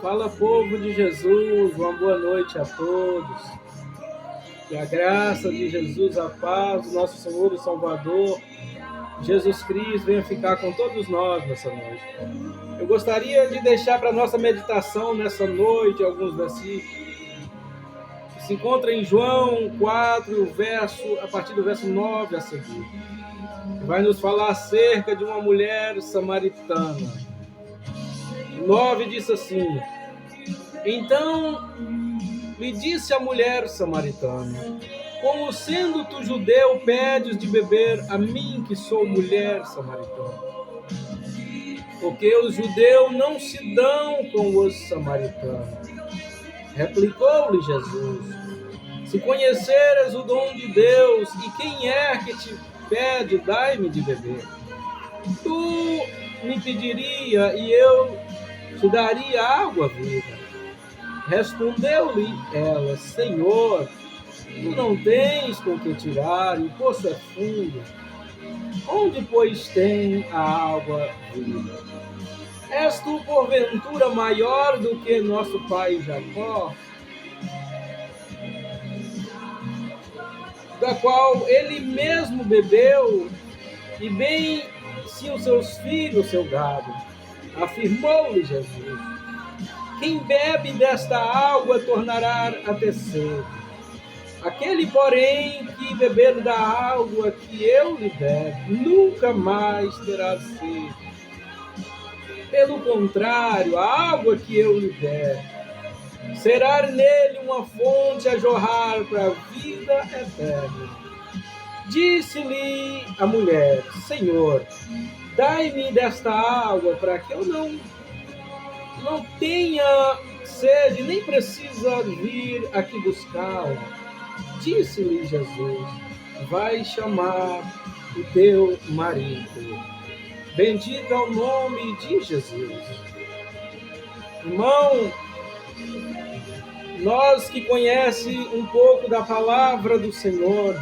Fala, povo de Jesus, uma boa noite a todos. Que a graça de Jesus, a paz do nosso Senhor e Salvador, Jesus Cristo, venha ficar com todos nós nessa noite. Eu gostaria de deixar para nossa meditação nessa noite alguns versículos que se encontram em João 4, a partir do verso 9 a seguir. Vai nos falar acerca de uma mulher samaritana. 9 diz assim: Então lhe disse a mulher samaritana: Como sendo tu judeu, pedes de beber a mim, que sou mulher samaritana? Porque os judeus não se dão com os samaritanos. Replicou-lhe Jesus: Se conheceres o dom de Deus, e quem é que te pede, dai-me de beber, tu me pediria, e eu te daria água viva. Respondeu-lhe ela: Senhor, tu não tens com que tirar, e o poço é fundo. Onde, pois, tem a água viva? És tu, porventura, maior do que nosso pai Jacó, da qual ele mesmo bebeu, e bem se os seus filhos, seu gado? Afirmou-lhe Jesus: Quem bebe desta água tornará a ter sede. Aquele, porém, que beber da água que eu lhe der, nunca mais terá sede. Pelo contrário, a água que eu lhe der será nele uma fonte a jorrar para a vida eterna. Disse-lhe a mulher: Senhor, dai-me desta água para que eu não tenha sede, nem precisa vir aqui buscá-la. Disse-lhe Jesus: Vai chamar o teu marido. Bendito é o nome de Jesus. Irmão, nós que conhecemos um pouco da palavra do Senhor,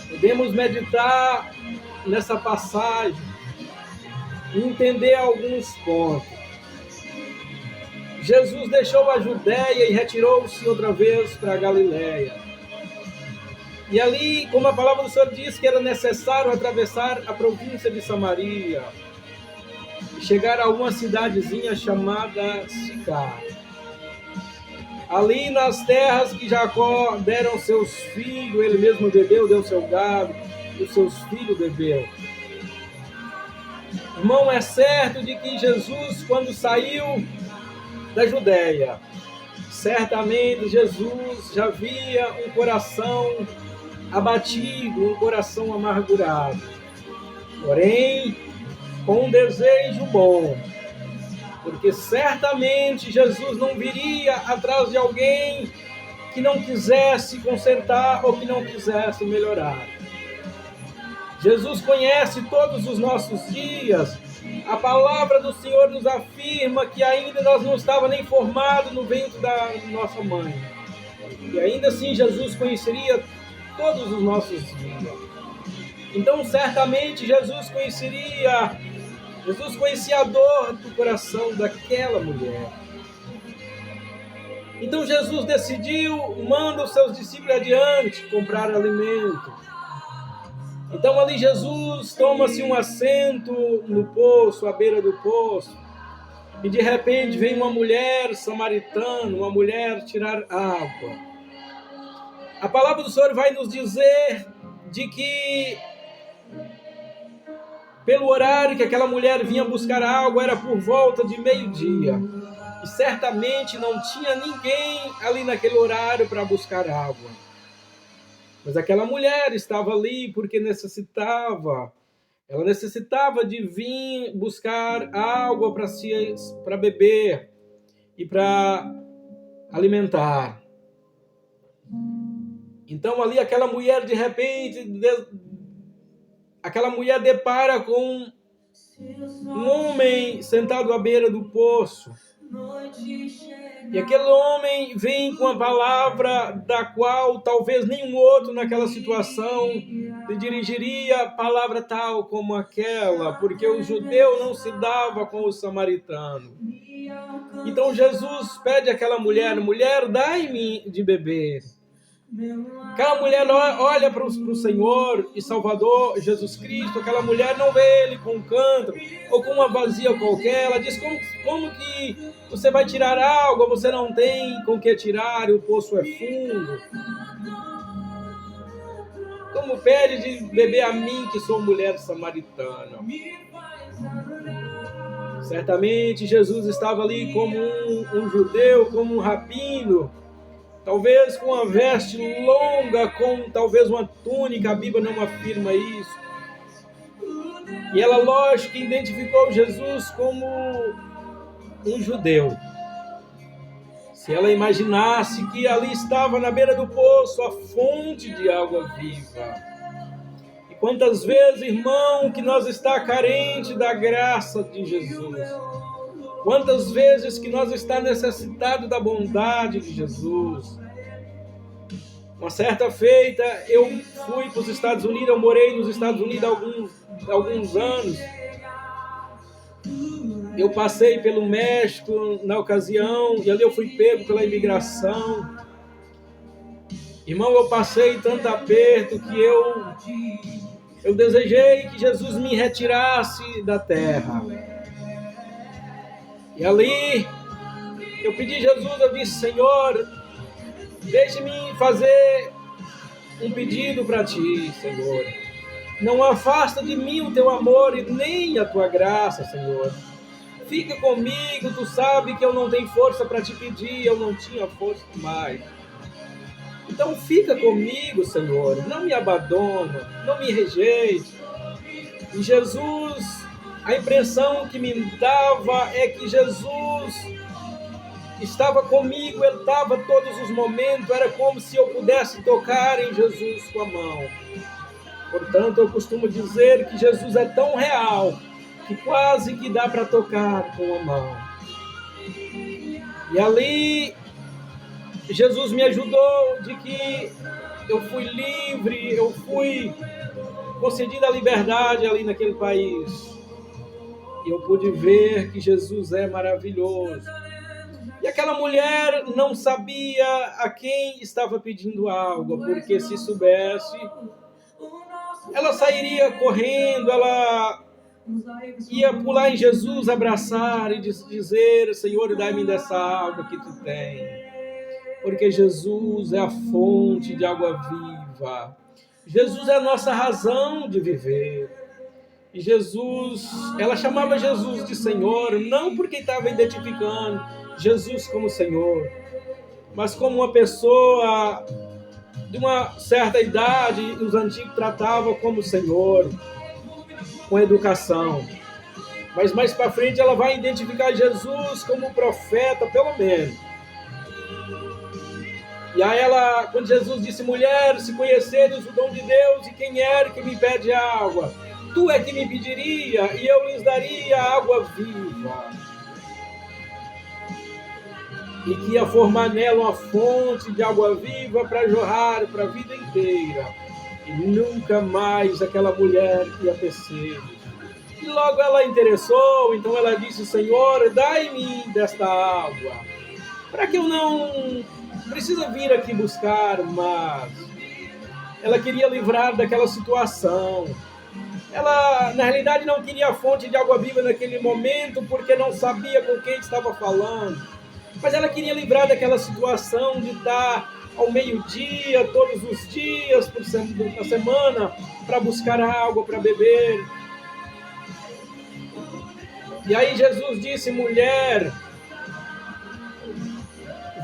podemos meditar nessa passagem e entender alguns pontos. Jesus deixou a Judéia e retirou-se outra vez para a Galiléia. E ali, como a palavra do Senhor diz, que era necessário atravessar a província de Samaria e chegar a uma cidadezinha chamada Sicar. Ali nas terras que Jacó deram seus filhos, ele mesmo bebeu, deu seu gado, e os seus filhos beberam. Irmão, é certo de que Jesus, quando saiu da Judéia, certamente Jesus já via um coração abatido, um coração amargurado, porém com um desejo bom, porque certamente Jesus não viria atrás de alguém que não quisesse consertar ou que não quisesse melhorar. Jesus conhece todos os nossos dias. A palavra do Senhor nos afirma que ainda nós não estávamos nem formados no ventre da nossa mãe. E ainda assim Jesus conheceria todos os nossos dias. Então certamente Jesus conhecia a dor do coração daquela mulher. Então Jesus decidiu, manda os seus discípulos adiante comprar alimento. Então ali Jesus toma-se um assento no poço, à beira do poço, e de repente vem uma mulher samaritana, uma mulher tirar água. A palavra do Senhor vai nos dizer de que pelo horário que aquela mulher vinha buscar água era por volta de meio-dia. E certamente não tinha ninguém ali naquele horário para buscar água. Mas aquela mulher estava ali porque ela necessitava de vir buscar água para beber e para alimentar. Então ali aquela mulher, de repente, aquela mulher depara com um homem sentado à beira do poço. E aquele homem vem com a palavra da qual talvez nenhum outro naquela situação lhe dirigiria palavra tal como aquela, porque o judeu não se dava com o samaritano. Então Jesus pede àquela mulher, mulher, dai-me de beber. Aquela mulher olha para o Senhor e Salvador Jesus Cristo, aquela mulher não vê ele com um cântaro ou com uma vazia qualquer, ela diz, como que você vai tirar água, você não tem com que tirar e o poço é fundo? Como pede de beber a mim que sou mulher samaritana? Certamente Jesus estava ali como um judeu, como um rabino, talvez com uma veste longa, com talvez uma túnica, a Bíblia não afirma isso. E ela, lógico, identificou Jesus como um judeu. Se ela imaginasse que ali estava na beira do poço a fonte de água viva. E quantas vezes, irmão, que nós está carente da graça de Jesus. Quantas vezes que nós está necessitado da bondade de Jesus. Uma certa feita, eu fui para os Estados Unidos, eu morei nos Estados Unidos há alguns anos. Eu passei pelo México na ocasião, e ali eu fui pego pela imigração. Irmão, eu passei tanto aperto que eu desejei que Jesus me retirasse da terra. E ali, eu pedi a Jesus, eu disse, Senhor, deixe-me fazer um pedido para ti, Senhor. Não afasta de mim o teu amor e nem a tua graça, Senhor. Fica comigo, tu sabe que eu não tenho força para te pedir, eu não tinha força mais. Então fica comigo, Senhor, não me abandona, não me rejeite. E Jesus, a impressão que me dava é que Jesus estava comigo, ele estava todos os momentos, era como se eu pudesse tocar em Jesus com a mão. Portanto, eu costumo dizer que Jesus é tão real, que quase que dá para tocar com a mão. E ali, Jesus me ajudou de que eu fui livre, eu fui concedida a liberdade ali naquele país. E eu pude ver que Jesus é maravilhoso. E aquela mulher não sabia a quem estava pedindo água, porque se soubesse, ela sairia correndo, ela ia pular em Jesus, abraçar e dizer, Senhor, dá-me dessa água que tu tens. Porque Jesus é a fonte de água viva. Jesus é a nossa razão de viver. E Jesus, ela chamava Jesus de Senhor, não porque estava identificando Jesus como Senhor, mas como uma pessoa de uma certa idade, os antigos tratavam como Senhor, com educação. Mas mais para frente ela vai identificar Jesus como profeta, pelo menos. E aí ela, quando Jesus disse, mulher, se conheceres o dom de Deus e quem era que me pede água, tu é que me pediria e eu lhes daria água viva. E que ia formar nela uma fonte de água viva para jorrar para a vida inteira. E nunca mais aquela mulher ia ter sede. E logo ela interessou, então ela disse, Senhor, dai-me desta água, para que eu não precisa vir aqui buscar, mas ela queria livrar daquela situação. Ela, na realidade, não queria a fonte de água viva naquele momento, porque não sabia com quem estava falando. Mas ela queria livrar daquela situação de estar ao meio-dia, todos os dias, na semana, para buscar água, para beber. E aí Jesus disse, mulher,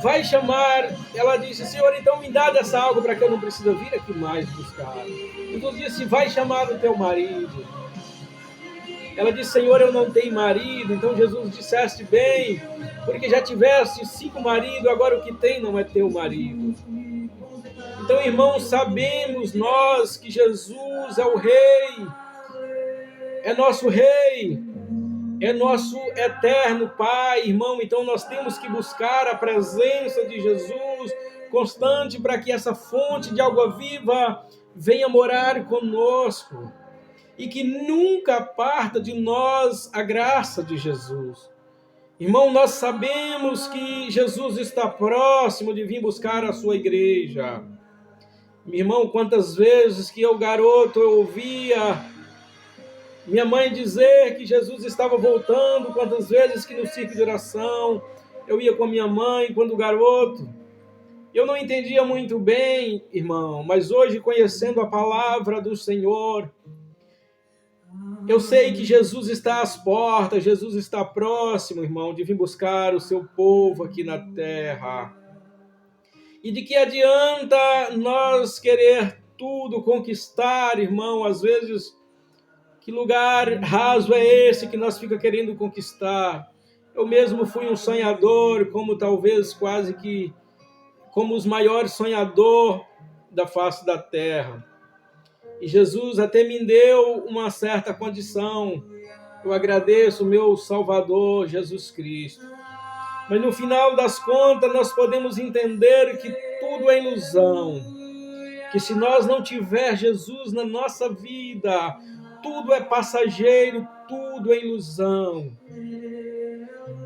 vai chamar, ela disse, Senhor, então me dá dessa água para que eu não precise vir aqui mais buscar. Jesus disse, vai chamar o teu marido. Ela disse, Senhor, eu não tenho marido. Então Jesus disseste bem, porque já tiveste 5 maridos, agora o que tem não é teu marido. Então, irmãos, sabemos nós que Jesus é o Rei, é nosso Rei, é nosso eterno Pai, irmão. Então nós temos que buscar a presença de Jesus constante para que essa fonte de água viva venha morar conosco e que nunca parta de nós a graça de Jesus. Irmão, nós sabemos que Jesus está próximo de vir buscar a sua igreja. Meu irmão, quantas vezes que eu, garoto, eu ouvia minha mãe dizer que Jesus estava voltando, quantas vezes que no círculo de oração eu ia com a minha mãe quando garoto. Eu não entendia muito bem, irmão, mas hoje, conhecendo a palavra do Senhor, eu sei que Jesus está às portas, Jesus está próximo, irmão, de vir buscar o seu povo aqui na terra. E de que adianta nós querer tudo conquistar, irmão? Às vezes, que lugar raso é esse que nós fica querendo conquistar? Eu mesmo fui um sonhador, como talvez quase que como os maiores sonhadores da face da terra. E Jesus até me deu uma certa condição. Eu agradeço o meu Salvador, Jesus Cristo. Mas no final das contas, nós podemos entender que tudo é ilusão. Que se nós não tiver Jesus na nossa vida, tudo é passageiro, tudo é ilusão.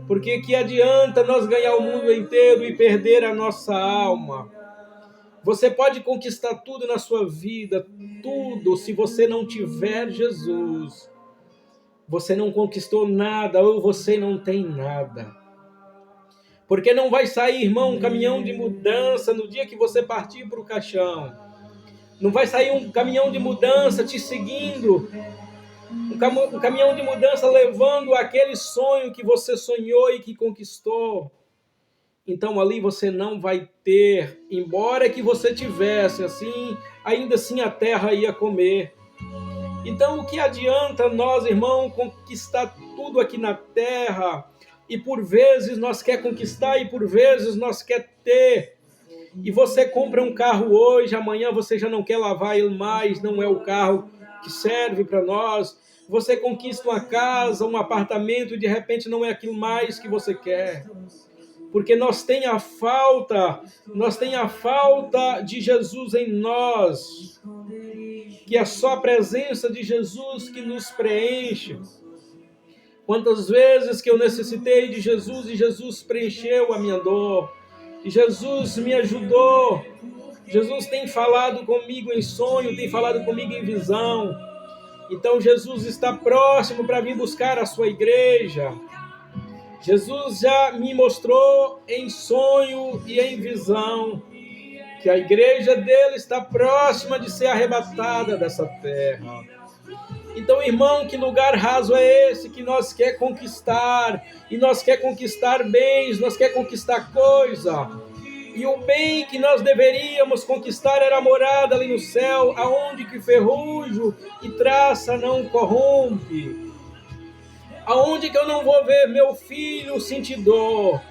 Porque que adianta nós ganhar o mundo inteiro e perder a nossa alma? Você pode conquistar tudo na sua vida, tudo, se você não tiver Jesus. Você não conquistou nada ou você não tem nada. Porque não vai sair, irmão, um caminhão de mudança no dia que você partir para o caixão. Não vai sair um caminhão de mudança te seguindo. Um caminhão de mudança levando aquele sonho que você sonhou e que conquistou. Então ali você não vai ter, embora que você tivesse, assim, ainda assim a terra ia comer. Então o que adianta nós, irmão, conquistar tudo aqui na terra e por vezes nós quer conquistar e por vezes nós quer ter. E você compra um carro hoje, amanhã você já não quer lavar ele mais, não é o carro que serve para nós. Você conquista uma casa, um apartamento e de repente não é aquilo mais que você quer. Porque nós tem a falta de Jesus em nós, que é só a presença de Jesus que nos preenche. Quantas vezes que eu necessitei de Jesus e Jesus preencheu a minha dor, e Jesus me ajudou, Jesus tem falado comigo em sonho, tem falado comigo em visão. Então Jesus está próximo para vir buscar a sua igreja. Jesus já me mostrou em sonho e em visão que a igreja dele está próxima de ser arrebatada dessa terra. Então, irmão, que lugar raso é esse que nós quer conquistar? E nós quer conquistar bens, nós quer conquistar coisa. E o bem que nós deveríamos conquistar era a morada ali no céu, aonde que ferrugem e traça não corrompe. Aonde que eu não vou ver meu filho sentir dor?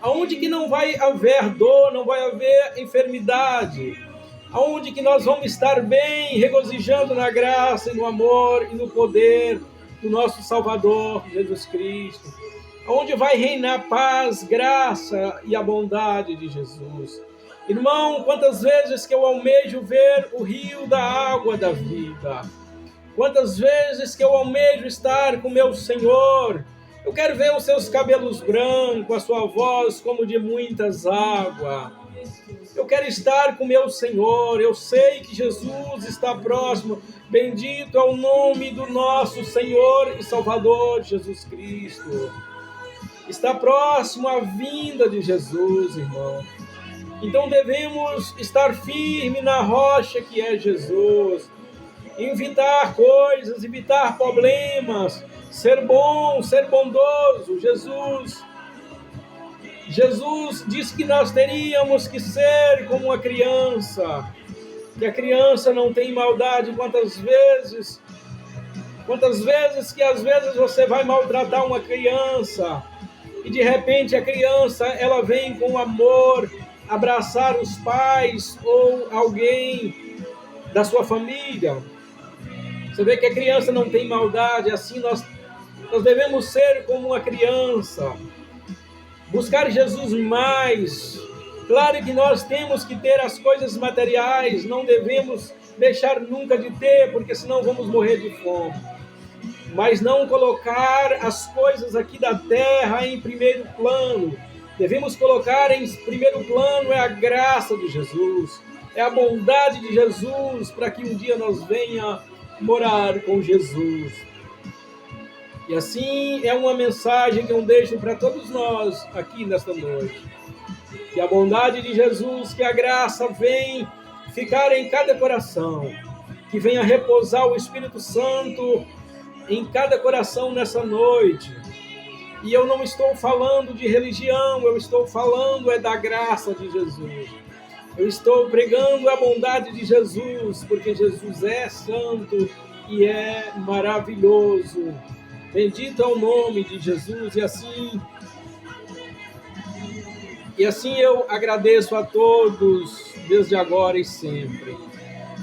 Aonde que não vai haver dor, não vai haver enfermidade? Aonde que nós vamos estar bem, regozijando na graça e no amor e no poder do nosso Salvador, Jesus Cristo? Aonde vai reinar paz, graça e a bondade de Jesus? Irmão, quantas vezes que eu almejo ver o rio da água da vida? Quantas vezes que eu almejo estar com meu Senhor? Eu quero ver os seus cabelos brancos, a sua voz como de muitas águas. Eu quero estar com meu Senhor. Eu sei que Jesus está próximo. Bendito é o nome do nosso Senhor e Salvador Jesus Cristo. Está próximo a vinda de Jesus, irmão. Então devemos estar firmes na rocha que é Jesus. Evitar coisas, evitar problemas, ser bom, ser bondoso. Jesus disse que nós teríamos que ser como uma criança, que a criança não tem maldade. Quantas vezes que às vezes você vai maltratar uma criança e de repente a criança ela vem com amor abraçar os pais ou alguém da sua família. Você vê que a criança não tem maldade, assim Nós devemos ser como uma criança, buscar Jesus mais. Claro que nós temos que ter as coisas materiais, não devemos deixar nunca de ter, porque senão vamos morrer de fome. Mas não colocar as coisas aqui da terra em primeiro plano. Devemos colocar em primeiro plano a graça de Jesus, é a bondade de Jesus, para que um dia nós venha morar com Jesus. E assim é uma mensagem que eu deixo para todos nós aqui nesta noite. Que a bondade de Jesus, que a graça venha ficar em cada coração, que venha repousar o Espírito Santo em cada coração nessa noite. E eu não estou falando de religião, eu estou falando da graça de Jesus. Eu estou pregando a bondade de Jesus, porque Jesus é santo e é maravilhoso. Bendito é o nome de Jesus, e assim eu agradeço a todos, desde agora e sempre.